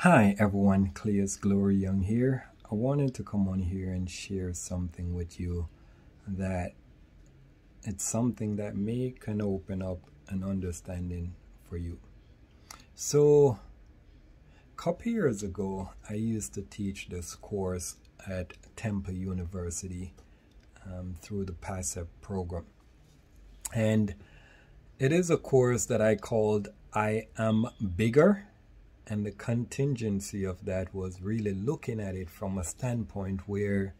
Hi everyone, Cleus Glory Young here. I wanted to come on here and share something with you that it's something that can open up an understanding for you. So, a couple years ago, I used to teach this course at Temple University through the PASEP program. And it is a course that I called I Am Bigger. And the contingency of that was really looking at it from a standpoint where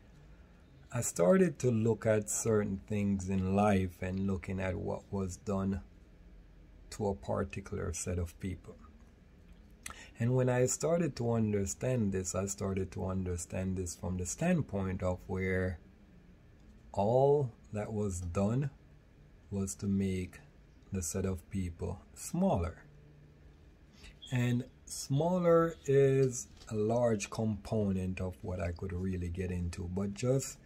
I started to look at certain things in life and looking at what was done to a particular set of people. And when I started to understand this, I started to understand this from the standpoint of where all that was done was to make the set of people smaller. And smaller is a large component of what I could really get into, but just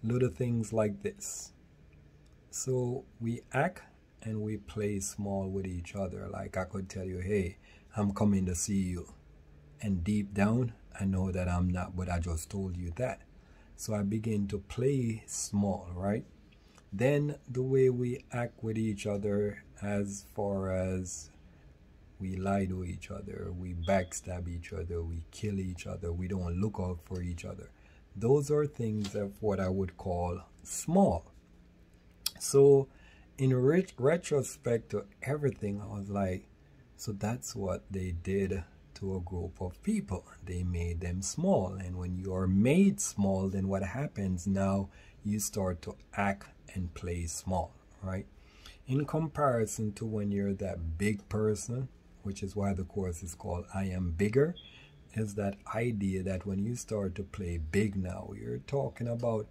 little things like this. So we act and we play small with each other. Like I could tell you, hey, I'm coming to see you. And deep down, I know that I'm not, but I just told you that. So I begin to play small, right? Then the way we act with each other, as far as we lie to each other, we backstab each other, we kill each other, we don't look out for each other. Those are things of what I would call small. So in retrospect to everything, I was like, so that's what they did to a group of people. They made them small. And when you are made small, then what happens now, you start to act and play small, right? In comparison to when you're that big person, which is why the course is called I Am Bigger, is that idea that when you start to play big now, you're talking about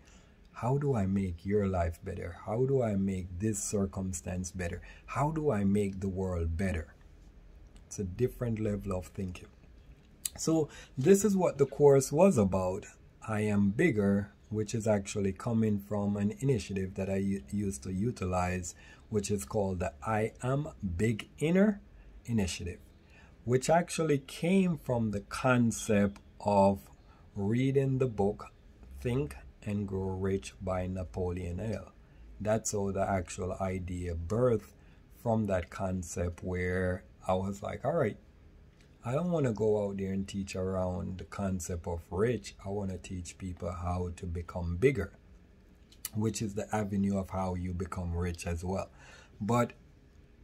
how do I make your life better? How do I make this circumstance better? How do I make the world better? It's a different level of thinking. So this is what the course was about. I Am Bigger, which is actually coming from an initiative that I used to utilize, which is called the I Am Big Inner initiative, which actually came from the concept of reading the book Think and Grow Rich by Napoleon Hill. That's how the actual idea birthed from that concept, where I was like, all right, I don't want to go out there and teach around the concept of rich. I want to teach people how to become bigger, which is the avenue of how you become rich as well. But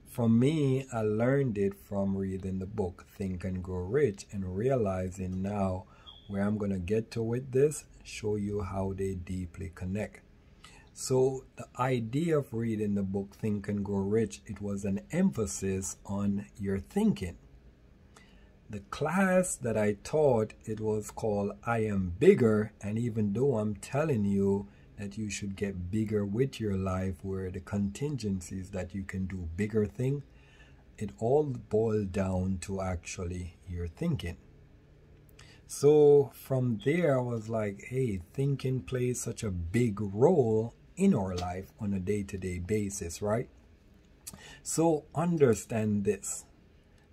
for me, I learned it from reading the book Think and Grow Rich and realizing now where I'm going to get to with this, show you how they deeply connect. So the idea of reading the book Think and Grow Rich, it was an emphasis on your thinking. The class that I taught, it was called I Am Bigger, and even though I'm telling you that you should get bigger with your life, where the contingencies that you can do bigger thing, it all boiled down to actually your thinking. So from there, I was like, hey, thinking plays such a big role in our life on a day-to-day basis, right? So understand this.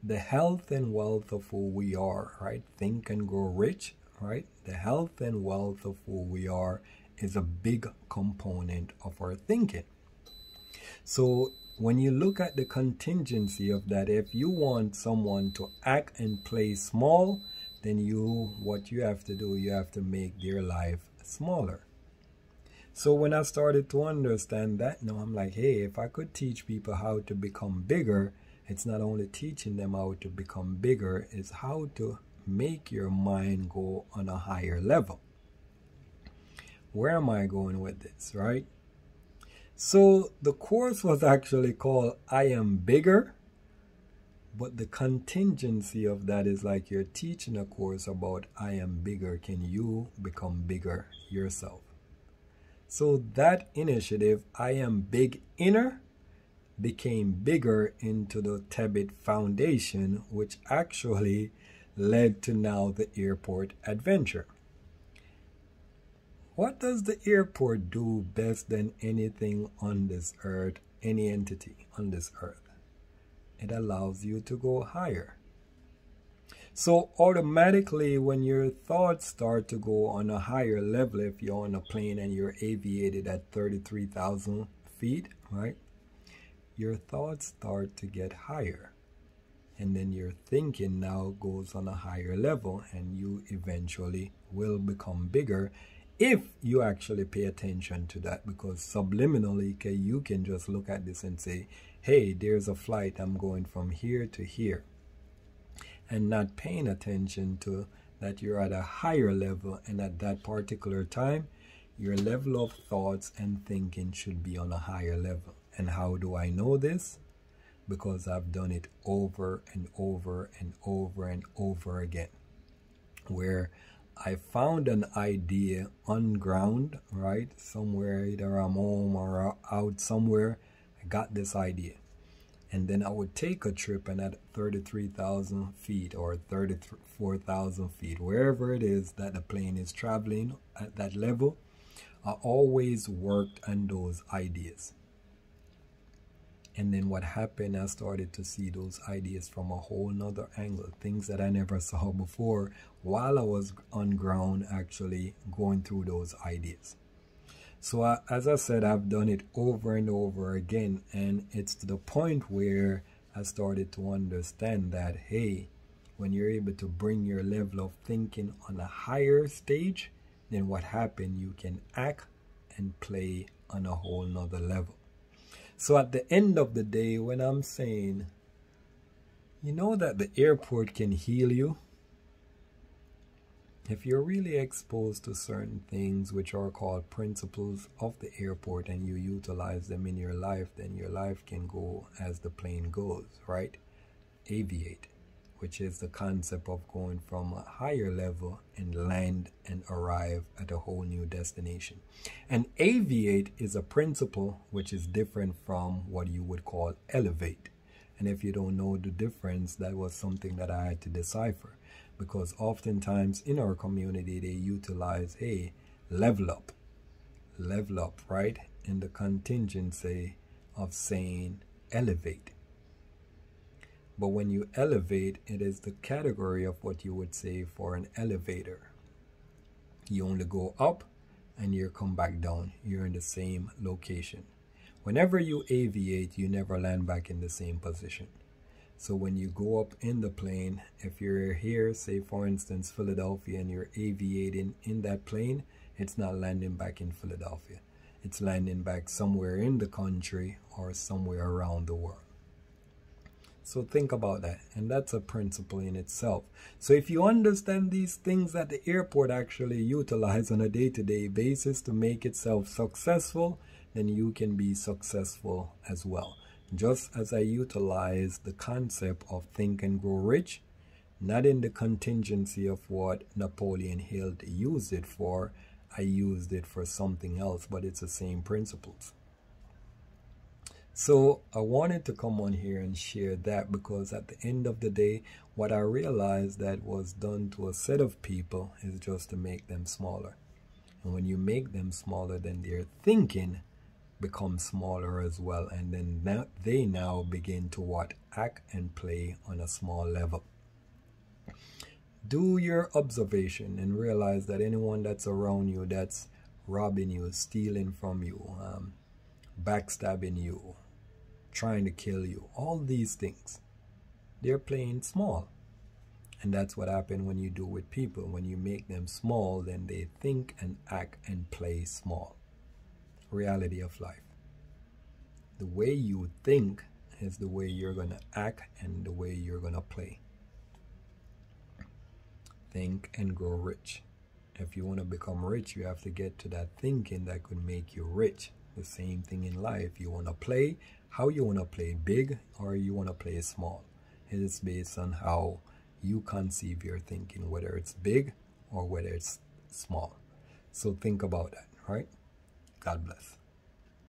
The health and wealth of who we are, right? Think and grow rich, right? The health and wealth of who we are is a big component of our thinking. So when you look at the contingency of that, if you want someone to act and play small, then what you have to do, you have to make their life smaller. So when I started to understand that, now I'm like, hey, if I could teach people how to become bigger, it's not only teaching them how to become bigger, it's how to make your mind go on a higher level. Where am I going with this, right? So the course was actually called I Am Bigger, but the contingency of that is like you're teaching a course about I am bigger. Can you become bigger yourself? So that initiative, I Am Big Inner, became bigger into the Tebet Foundation, which actually led to now the airport adventure. What does the airport do best than anything on this earth, any entity on this earth? It allows you to go higher. So automatically when your thoughts start to go on a higher level, if you're on a plane and you're aviated at 33,000 feet, right? Your thoughts start to get higher. And then your thinking now goes on a higher level, and you eventually will become bigger if you actually pay attention to that. Because subliminally, okay, you can just look at this and say, hey, there's a flight, I'm going from here to here. And not paying attention to that you're at a higher level, and at that particular time, your level of thoughts and thinking should be on a higher level. And how do I know this? Because I've done it over and over and over and over again, where I found an idea on ground, right? Somewhere, either I'm home or out somewhere, I got this idea. And then I would take a trip, and at 33,000 feet or 34,000 feet, wherever it is that the plane is traveling at that level, I always worked on those ideas. And then what happened, I started to see those ideas from a whole nother angle, things that I never saw before while I was on ground actually going through those ideas. So as I said, I've done it over and over again, and it's to the point where I started to understand that, hey, when you're able to bring your level of thinking on a higher stage, then what happened, you can act and play on a whole nother level. So at the end of the day, when I'm saying, you know that the airport can heal you, if you're really exposed to certain things which are called principles of the airport and you utilize them in your life, then your life can go as the plane goes, right? Aviate, which is the concept of going from a higher level and land and arrive at a whole new destination. And aviate is a principle which is different from what you would call elevate. And if you don't know the difference, that was something that I had to decipher, because oftentimes in our community they utilize, hey, level up, right? In the contingency of saying elevate. But when you elevate, it is the category of what you would say for an elevator. You only go up and you come back down. You're in the same location. Whenever you aviate, you never land back in the same position. So when you go up in the plane, if you're here, say for instance, Philadelphia, and you're aviating in that plane, it's not landing back in Philadelphia. It's landing back somewhere in the country or somewhere around the world. So think about that, and that's a principle in itself. So if you understand these things that the airport actually utilize on a day-to-day basis to make itself successful, then you can be successful as well. Just as I utilize the concept of think and grow rich, not in the contingency of what Napoleon Hill used it for, I used it for something else, but it's the same principles. So I wanted to come on here and share that, because at the end of the day, what I realized that was done to a set of people is just to make them smaller. And when you make them smaller, then their thinking becomes smaller as well. And then they now begin to what? Act and play on a small level. Do your observation and realize that anyone that's around you that's robbing you, stealing from you, backstabbing you, trying to kill you, all these things, they're playing small. And that's what happens when you do with people. When you make them small, then they think and act and play small. Reality of life. The way you think is the way you're going to act and the way you're going to play. Think and grow rich. If you want to become rich, you have to get to that thinking that could make you rich. The same thing in life. You want to play, how you want to play big or you want to play small. It is based on how you conceive your thinking, whether it's big or whether it's small. So think about that, right? God bless.